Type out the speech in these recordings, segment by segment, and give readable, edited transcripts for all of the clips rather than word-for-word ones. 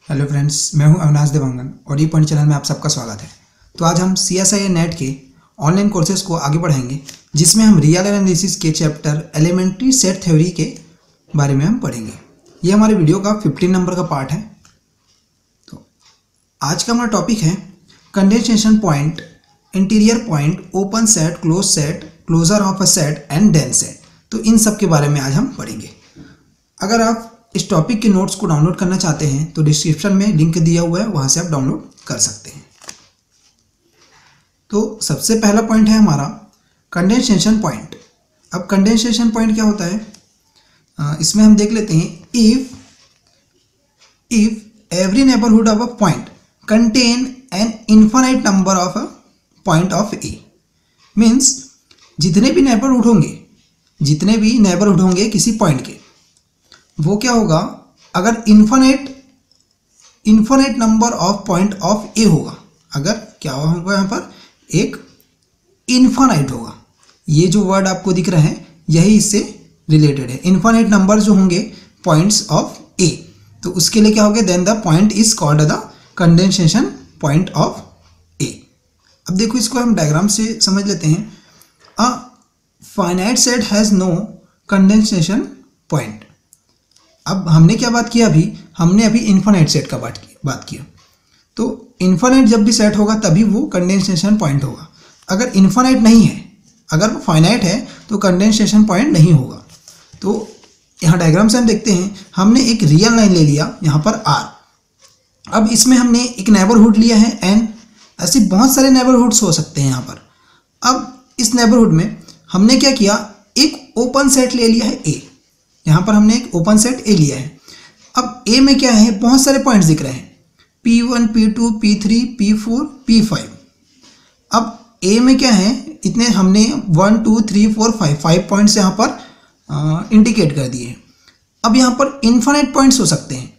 Hello friends, मैं हूं अविनाश देवांगन और ई पॉइंट चैनल में आप सबका स्वागत है। तो आज हम CSIR नेट के ऑनलाइन कोर्सेज को आगे बढ़ाएंगे, जिसमें हम रियल एनालिसिस के चैप्टर एलिमेंट्री सेट थ्योरी के बारे में हम पढ़ेंगे। ये हमारे वीडियो का 15 नंबर का पार्ट है। तो आज का हमारा टॉपिक है condensation point, interior point, open set, closure of a set and dense set. तो इन सब के बारे में आज हम पढ़ेंगे। अगर आप इस टॉपिक के नोट्स को डाउनलोड करना चाहते हैं तो डिस्क्रिप्शन में लिंक दिया हुआ है, वहां से आप डाउनलोड कर सकते हैं। तो सबसे पहला पॉइंट है हमारा कंडेंसेशन पॉइंट। अब कंडेंसेशन पॉइंट क्या होता है, इसमें हम देख लेते हैं। If every neighbourhood of a point contain an infinite number of a point of A, means जितने भी नेबरहुड होंगे किसी पॉइंट के, वो क्या होगा, अगर infinite number of point of A होगा, अगर क्या होगा यहाँ पर एक इन्फिनिट होगा। ये जो वर्ड आपको दिख रहे हैं यही इससे रिलेटेड है। इन्फिनिट नंबर जो होंगे पॉइंट्स ऑफ ए, तो उसके लिए क्या होगा, then the point is called the condensation point of A. अब देखो, इसको हम डायग्राम से समझ लेते हैं। A finite set has no condensation point. अब हमने क्या बात किया, हमने अभी इन्फिनिट सेट का बात किया। तो इन्फिनिट जब भी सेट होगा तभी वो कंडेंसेशन पॉइंट होगा। अगर इन्फिनिट नहीं है, अगर वो फाइनाइट है तो कंडेंसेशन पॉइंट नहीं होगा। तो यहाँ डायग्राम से हम देखते हैं, हमने एक रियल लाइन ले लिया यहाँ पर R। अब इसमें हमने एक नेबरहुड लिया है N। ऐसे बहुत सारे नेबरहुड्स हो सकते हैं यहाँ पर। अब इस नेबरहुड में हमने क्या किया, एक ओपन सेट ले लिया है A। यहाँ पर हमने एक ओपन सेट ए लिया है। अब ए में क्या है, बहुत सारे पॉइंट्स दिख रहे हैं, P1, P2, P3, P4, P5। अब ए में क्या है, इतने हमने 1 2 3 4 5 पॉइंट्स यहाँ पर इंडिकेट कर दिए हैं। अब यहाँ पर इन्फिनिट पॉइंट्स हो सकते हैं,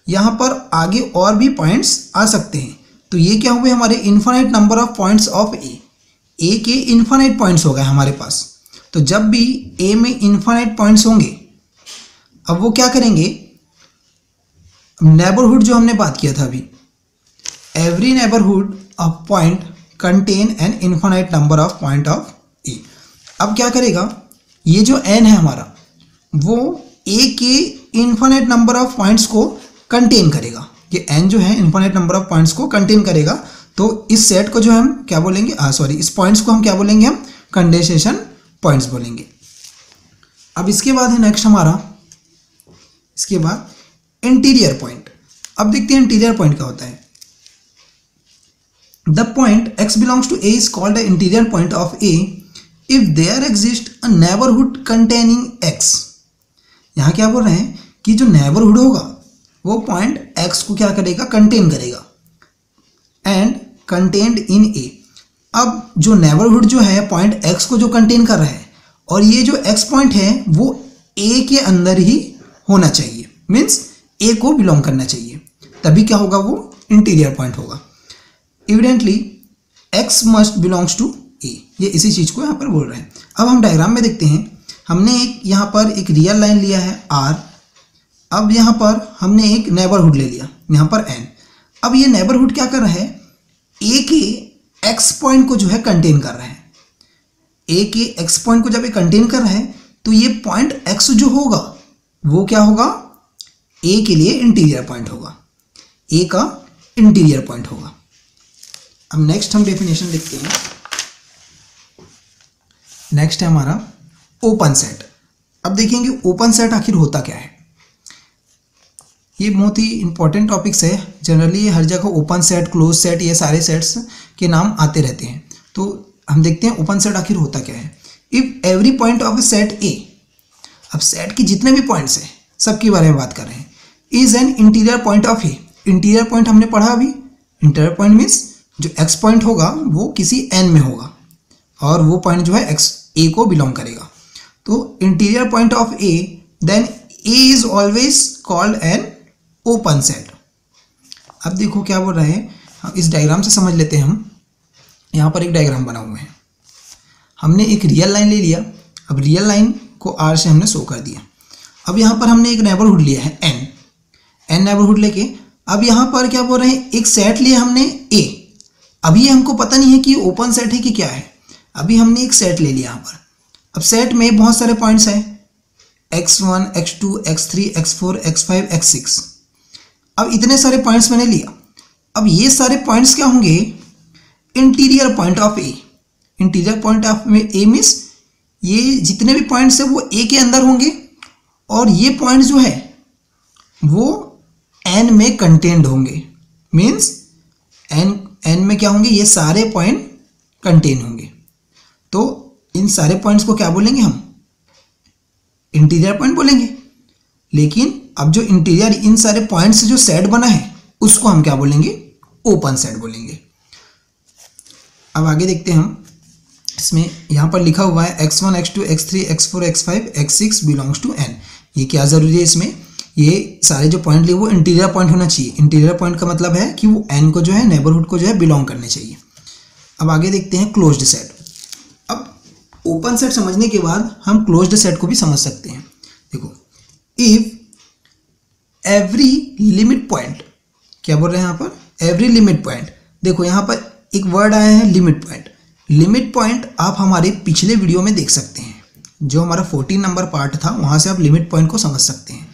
यहाँ पर आगे और भी पॉइंट्स आ सकते हैं। तो ये क्या हुए, हमारे infinite number of points of A के इन्फिनिट पॉइंट्स हो गए हमारे पास। तो जब भी ए में इन्फिनिट पॉइंट्स होंगे, अब वो क्या करेंगे, नेबरहुड जो हमने बात किया था अभी, every neighbourhood of point contain an infinite number of point of A. अब क्या करेगा, ये जो एन है हमारा, वो ए के इन्फिनिट नंबर ऑफ पॉइंट्स को कंटेन करेगा। ये एन जो है इन्फिनिट नंबर ऑफ पॉइंट्स को कंटेन करेगा। तो इस सेट को जो हम क्या बोलेंगे, इस पॉइंट्स को हम क्या बोलेंगे, हम कंडेंसेशन पॉइंट्स बोलेंगे। अब इसके बाद है नेक्स्ट हमारा, इसके बाद इंटीरियर पॉइंट। अब देखते हैं इंटीरियर पॉइंट क्या होता है। The point x belongs to a is called the interior point of a if there exist a neighbourhood containing x। यहाँ क्या बोल रहे हैं कि जो नेबरहुड होगा वो पॉइंट x को क्या करेगा, कंटेन करेगा, एंड कंटेन्ड इन a। अब जो नेबरहुड जो है पॉइंट x को जो कंटेन कर रहा है, और ये जो x पॉइंट है वो a के अंदर ही होना चाहिए, मीन्स ए को बिलोंग करना चाहिए, तभी क्या होगा, वो इंटीरियर पॉइंट होगा। Evidently x must belongs to A, ये इसी चीज को यहाँ पर बोल रहे हैं। अब हम डायग्राम में देखते हैं, हमने यहाँ पर एक रियल लाइन लिया है R। अब यहाँ पर हमने एक नेबरहुड ले लिया यहाँ पर N। अब ये नेबरहुड क्या कर रहा है, ए के एक्स पॉइंट को जो है कंटेन कर रहा है। ए के एक्स पॉइंट को जब ये कंटेन कर रहा है, तो ये पॉइंट एक्स जो होगा वो क्या होगा, ए के लिए इंटीरियर पॉइंट होगा, ए का इंटीरियर पॉइंट होगा। अब नेक्स्ट हम डेफिनेशन देखते हैं। नेक्स्ट है हमारा ओपन सेट। अब देखेंगे ओपन सेट आखिर होता क्या है। ये बहुत ही इंपॉर्टेंट टॉपिक्स है। जनरली हर जगह ओपन सेट, क्लोज सेट, ये सारे सेट्स के नाम आते रहते हैं। तो हम देखते हैं ओपन सेट आखिर होता क्या है। If every point of A set ए, अब सेट के जितने भी पॉइंट्स हैं सबके बारे में बात कर रहे हैं, is an interior point of A. Interior point हमने पढ़ा अभी, इंटीरियर पॉइंट मीन्स जो एक्स पॉइंट होगा वो किसी एन में होगा, और वो पॉइंट जो है एक्स ए को बिलोंग करेगा। तो interior point of A, then A is always called an open set. अब देखो क्या बोल रहे हैं, इस डायग्राम से समझ लेते हैं हम। यहाँ पर एक डायग्राम बना हुआ है, हमने एक रियल लाइन ले लिया। अब रियल लाइन को R से हमने शो कर दिया। अब यहाँ पर हमने एक नेबरहुड लिया है N नेबरहुड लेके अब यहाँ पर क्या बोल रहे हैं, एक सेट लिया हमने ए। अभी हमको पता नहीं है कि ओपन सेट है कि क्या है। अभी हमने एक सेट ले लिया यहाँ पर। अब सेट में बहुत सारे पॉइंट्स हैं, x1, x2, x3, x4, x5, x6। अब इतने सारे पॉइंट्स मैंने लिया। अब ये सारे पॉइंट्स क्या होंगे, interior point of A. Interior point of A means ये जितने भी पॉइंट्स हैं वो ए के अंदर होंगे, और ये पॉइंट्स जो है वो एन में कंटेन्ड होंगे। मीन्स एन में क्या होंगे, ये सारे पॉइंट कंटेन होंगे। तो इन सारे पॉइंट्स को क्या बोलेंगे हम, इंटीरियर पॉइंट बोलेंगे। लेकिन अब जो इंटीरियर इन सारे पॉइंट्स से जो सेट बना है उसको हम क्या बोलेंगे, ओपन सेट बोलेंगे। अब आगे देखते हैं हम। इसमें यहाँ पर लिखा हुआ है x1, x2, x3, x4, x5, x6 belongs to n। ये क्या ज़रूरी है, इसमें ये सारे जो पॉइंट लिए वो इंटीरियर पॉइंट होना चाहिए। इंटीरियर पॉइंट का मतलब है कि वो n को जो है, नेबरहुड को जो है बिलोंग करने चाहिए। अब आगे देखते हैं क्लोज्ड सेट। अब ओपन सेट समझने के बाद हम क्लोज्ड सेट को भी समझ सकते हैं। देखो, इफ एवरी लिमिट पॉइंट, क्या बोल रहे हैं यहाँ पर, एवरी लिमिट पॉइंट। देखो यहाँ पर एक वर्ड आया है लिमिट पॉइंट। लिमिट पॉइंट आप हमारे पिछले वीडियो में देख सकते हैं, जो हमारा 14 नंबर पार्ट था, वहाँ से आप लिमिट पॉइंट को समझ सकते हैं।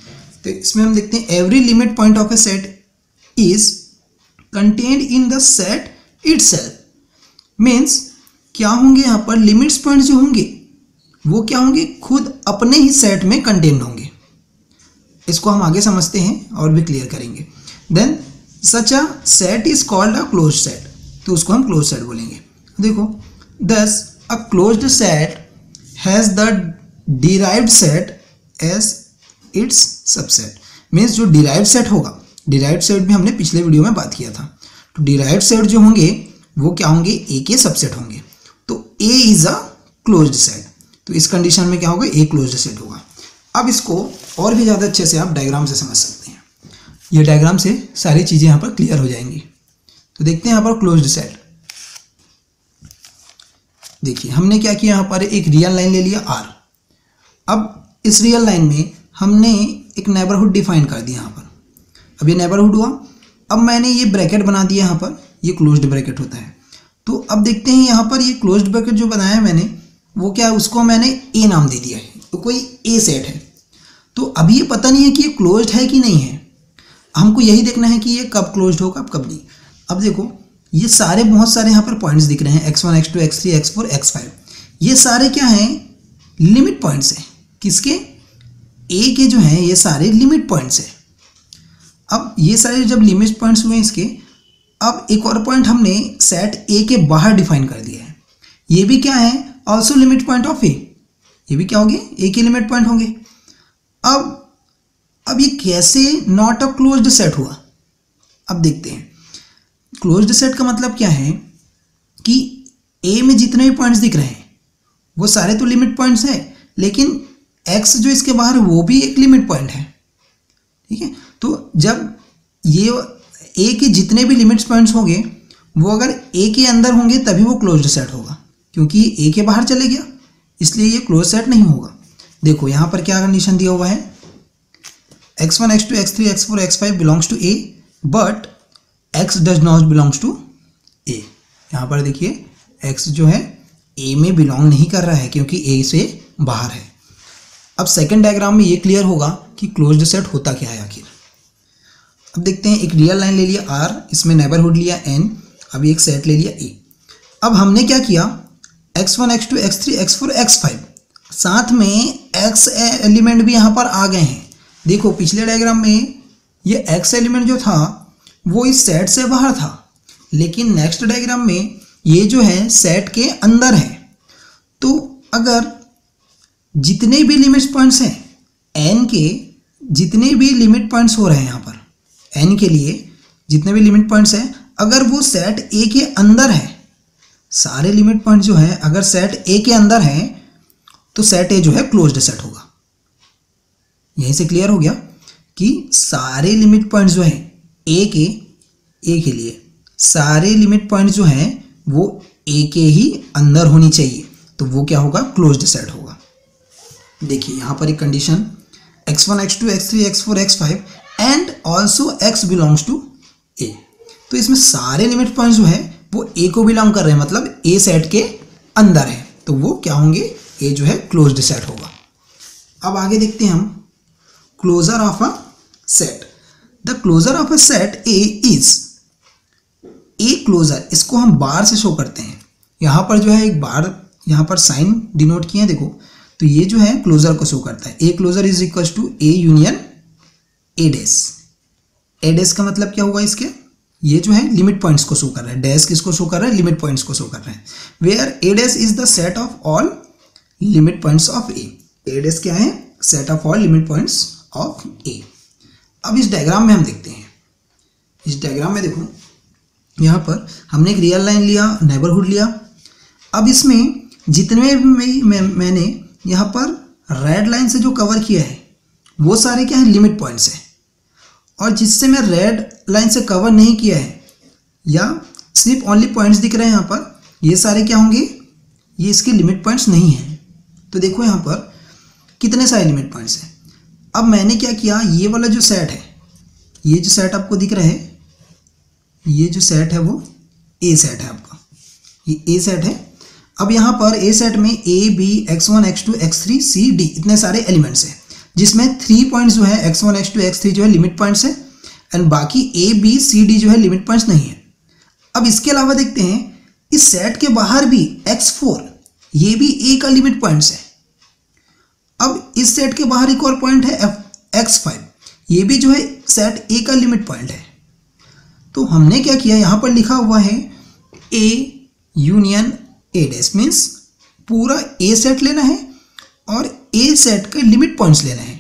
तो इसमें हम देखते हैं every limit point of A set is contained in the set itself. Means क्या होंगे यहाँ पर, लिमिट्स पॉइंट जो होंगे वो क्या होंगे, खुद अपने ही सेट में कंटेन्ड होंगे। इसको हम आगे समझते हैं और भी क्लियर करेंगे। Then such a set is called a closed set, तो उसको हम क्लोज सेट बोलेंगे। देखो, thus a closed set has the derived set as its subset। Means जो डिराइव्ड सेट होगा, डिराइव्ड सेट भी हमने पिछले वीडियो में बात किया था। तो डिराइव्ड सेट जो होंगे वो क्या होंगे, ए के सबसेट होंगे। तो ए इज अ क्लोज्ड सेट। तो इस कंडीशन में क्या होगा, ए क्लोज्ड सेट होगा। अब इसको और भी ज़्यादा अच्छे से आप डायग्राम से समझ सकते हैं। ये डायग्राम से सारी चीज़ें यहाँ पर क्लियर हो जाएंगी। तो देखते हैं यहाँ पर क्लोज्ड सेट। देखिए हमने क्या किया, यहाँ पर एक रियल लाइन ले लिया R। अब इस रियल लाइन में हमने एक नेबरहुड डिफाइन कर दिया यहाँ पर। अब ये नेबरहुड हुआ। अब मैंने ये ब्रैकेट बना दिया यहाँ पर, ये क्लोज्ड ब्रैकेट होता है। तो अब देखते हैं यहाँ पर ये क्लोज्ड ब्रैकेट जो बनाया है मैंने, वो क्या है, उसको मैंने ए नाम दे दिया है। तो कोई ए सेट है। तो अभी ये पता नहीं है कि ये क्लोज्ड है कि नहीं है। हमको यही देखना है कि ये कब क्लोज्ड होगा, कब नहीं। अब देखो, ये सारे बहुत सारे यहाँ पर पॉइंट्स दिख रहे हैं, x1, x2, x3, x4, x5। ये सारे क्या हैं, लिमिट पॉइंट्स हैं। किसके, ए के जो हैं, ये सारे लिमिट पॉइंट्स हैं। अब ये सारे जब लिमिट पॉइंट्स हुए इसके, अब एक और पॉइंट हमने सेट ए के बाहर डिफाइन कर दिया है। ये भी क्या है, ऑल्सो लिमिट पॉइंट ऑफ ए। ये भी क्या होंगे, ए के लिमिट पॉइंट होंगे। अब ये कैसे नॉट अ क्लोज्ड सेट हुआ, अब देखते हैं। क्लोज्ड सेट का मतलब क्या है कि ए में जितने भी पॉइंट्स दिख रहे हैं वो सारे तो लिमिट पॉइंट्स हैं, लेकिन एक्स जो इसके बाहर वो भी एक लिमिट पॉइंट है। ठीक है, तो जब ये ए के जितने भी लिमिट पॉइंट्स होंगे वो अगर ए के अंदर होंगे तभी वो क्लोज्ड सेट होगा, क्योंकि ए के बाहर चले गया इसलिए ये क्लोज सेट नहीं होगा। देखो यहाँ पर क्या कंडीशन दिया हुआ है, x1, x2, x3, x4, x5 belongs to A but x does not belongs to A. यहाँ पर देखिए x जो है ए में बिलोंग नहीं कर रहा है क्योंकि ए से बाहर है। अब सेकंड डायग्राम में ये क्लियर होगा कि क्लोज्ड सेट होता क्या है आखिर। अब देखते हैं, एक रियल लाइन ले लिया R, इसमें नेबरहुड लिया N, अभी एक सेट ले लिया A। अब हमने क्या किया, x1, x2, x3, x4, x5 साथ में x एलिमेंट भी यहाँ पर आ गए हैं। देखो पिछले डायग्राम में ये x एलिमेंट जो था वो इस सेट से बाहर था, लेकिन नेक्स्ट डायग्राम में ये जो है सेट के अंदर है। तो अगर जितने भी लिमिट पॉइंट्स हैं n के, जितने भी लिमिट पॉइंट्स हो रहे हैं यहाँ पर n के लिए जितने भी लिमिट पॉइंट्स हैं, अगर वो सेट A के अंदर है, सारे लिमिट पॉइंट जो है अगर सेट A के अंदर है तो सेट A जो है क्लोज्ड सेट होगा। यहीं से क्लियर हो गया कि सारे लिमिट पॉइंट्स जो हैं A के लिए सारे लिमिट पॉइंट जो हैं वो A के ही अंदर होनी चाहिए, तो वो क्या होगा, क्लोज्ड सेट होगा। देखिए यहाँ पर एक condition x1, x2, x3, x4, x5 and also x belongs to A. तो इसमें सारे लिमिट पॉइंट्स जो है वो ए को बिलोंग कर रहे हैं, मतलब ए सेट के अंदर है, तो वो क्या होंगे, ए जो है क्लोज्ड सेट होगा। अब आगे देखते हैं हम closure of a set. The closure of a set A is A closure, इसको हम बार से शो करते हैं। यहाँ पर जो है एक बार यहाँ पर साइन डिनोट किए हैं देखो, तो ये जो है क्लोजर को शो करता है। A closure is equal to A union A dash. A dash का मतलब क्या होगा इसके, ये जो है लिमिट पॉइंट्स को शो कर रहा है, डैश किसको शो कर रहा है, लिमिट पॉइंट्स को शो कर रहा है। Where A dash is the set of all limit points of A. A dash क्या है, set of all limit points of A. अब इस डायग्राम में हम देखते हैं, इस डायग्राम में देखो यहाँ पर हमने एक रियल लाइन लिया, नेबरहुड लिया। अब इसमें जितने भी मैंने यहाँ पर रेड लाइन से जो कवर किया है वो सारे क्या है, लिमिट पॉइंट्स हैं। और जिससे मैं रेड लाइन से कवर नहीं किया है या सिर्फ ओनली पॉइंट्स दिख रहे हैं यहाँ पर, ये सारे क्या होंगे, ये इसके लिमिट पॉइंट्स नहीं हैं। तो देखो यहाँ पर कितने सारे लिमिट पॉइंट्स हैं। अब मैंने क्या किया, ये वाला जो सेट है, ये जो सेट आपको दिख रहा है, ये जो सेट है वो ए सेट है आपका, ये ए सेट है। अब यहाँ पर ए सेट में A B x1 x2 x3 c d इतने सारे एलिमेंट्स हैं, जिसमें 3 पॉइंट्स जो है x1 x2 x3 जो है लिमिट पॉइंट्स है, एंड बाकी a b c d जो है लिमिट पॉइंट्स नहीं है। अब इसके अलावा देखते हैं इस सेट के बाहर भी x4 ये भी a का लिमिट पॉइंट्स है। अब इस सेट के बाहर एक और पॉइंट है x5, ये भी जो है सेट a का लिमिट पॉइंट है। तो हमने क्या किया, यहाँ पर लिखा हुआ है a union A dash, means पूरा ए सेट लेना है और ए सेट के लिमिट पॉइंट्स लेना है।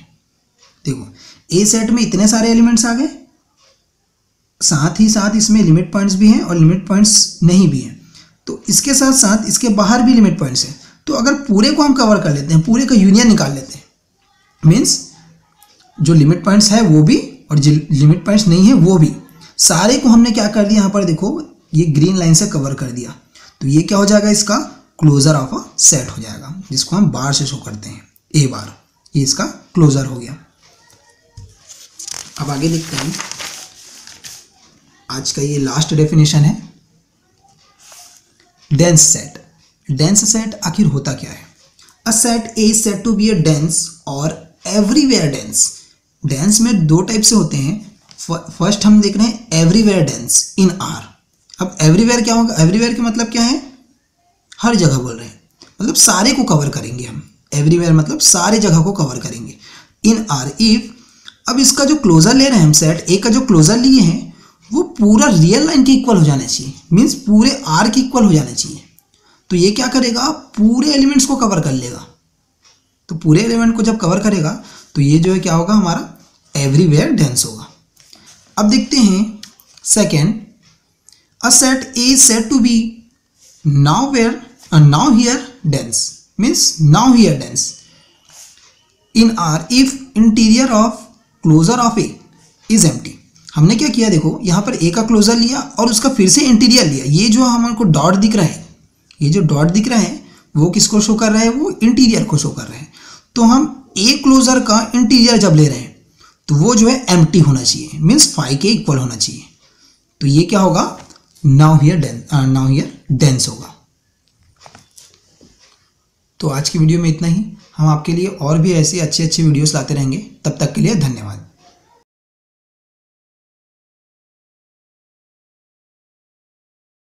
देखो ए सेट में इतने सारे एलिमेंट्स आ गए, साथ ही साथ इसमें लिमिट पॉइंट्स भी हैं और लिमिट पॉइंट्स नहीं भी हैं, तो इसके साथ साथ इसके बाहर भी लिमिट पॉइंट्स हैं। तो अगर पूरे को हम कवर कर लेते हैं, पूरे का यूनियन निकाल लेते हैं, मीन्स जो लिमिट पॉइंट्स है वो भी और जो लिमिट पॉइंट्स नहीं है वो भी, सारे को हमने क्या कर दिया, यहाँ पर देखो ये ग्रीन लाइन से कवर कर दिया। तो ये क्या हो जाएगा, इसका क्लोजर ऑफ अ सेट हो जाएगा, जिसको हम बार से शो करते हैं, ए बार, ये इसका क्लोजर हो गया। अब आगे देखते हैं, आज का ये लास्ट डेफिनेशन है डेंस सेट। डेंस सेट आखिर होता क्या है। A set A is said to be a dense और एवरीवेयर डेंस। डेंस में दो टाइप से होते हैं। फर्स्ट हम देख रहे हैं एवरीवेयर डेंस इन आर। अब एवरीवेयर क्या होगा, एवरीवेयर का मतलब क्या है, हर जगह बोल रहे हैं, मतलब सारे को कवर करेंगे हम। एवरीवेयर मतलब सारे जगह को कवर करेंगे। इन आर इफ, अब इसका जो क्लोजर ले रहे हैं हम, सेट ए का जो क्लोजर लिए हैं वो पूरा रियल लाइन के इक्वल हो जाना चाहिए, मीन्स पूरे आर के इक्वल हो जाना चाहिए। तो ये क्या करेगा, पूरे एलिमेंट्स को कवर कर लेगा। तो पूरे एलिमेंट को जब कवर करेगा तो ये जो है क्या होगा, हमारा एवरीवेयर डेंस होगा। अब देखते हैं second, a set A is said to be now here dense, means now here dense in R if interior of closure of A is empty। हमने क्या किया, देखो यहाँ पर A का क्लोजर लिया और उसका फिर से इंटीरियर लिया। ये जो हमारे को डॉट दिख रहा है, ये जो डॉट दिख रहा है वो किसको शो कर रहा है, वो इंटीरियर को शो कर रहा है। तो हम A क्लोजर का इंटीरियर जब ले रहे हैं तो वो जो है एम्प्टी होना चाहिए, मीन्स 5 के इक्वल होना चाहिए। तो ये क्या होगा, नाउ हियर डेंस होगा। तो आज की वीडियो में इतना ही। हम आपके लिए और भी ऐसी अच्छी वीडियोस लाते रहेंगे। तब तक के लिए धन्यवाद।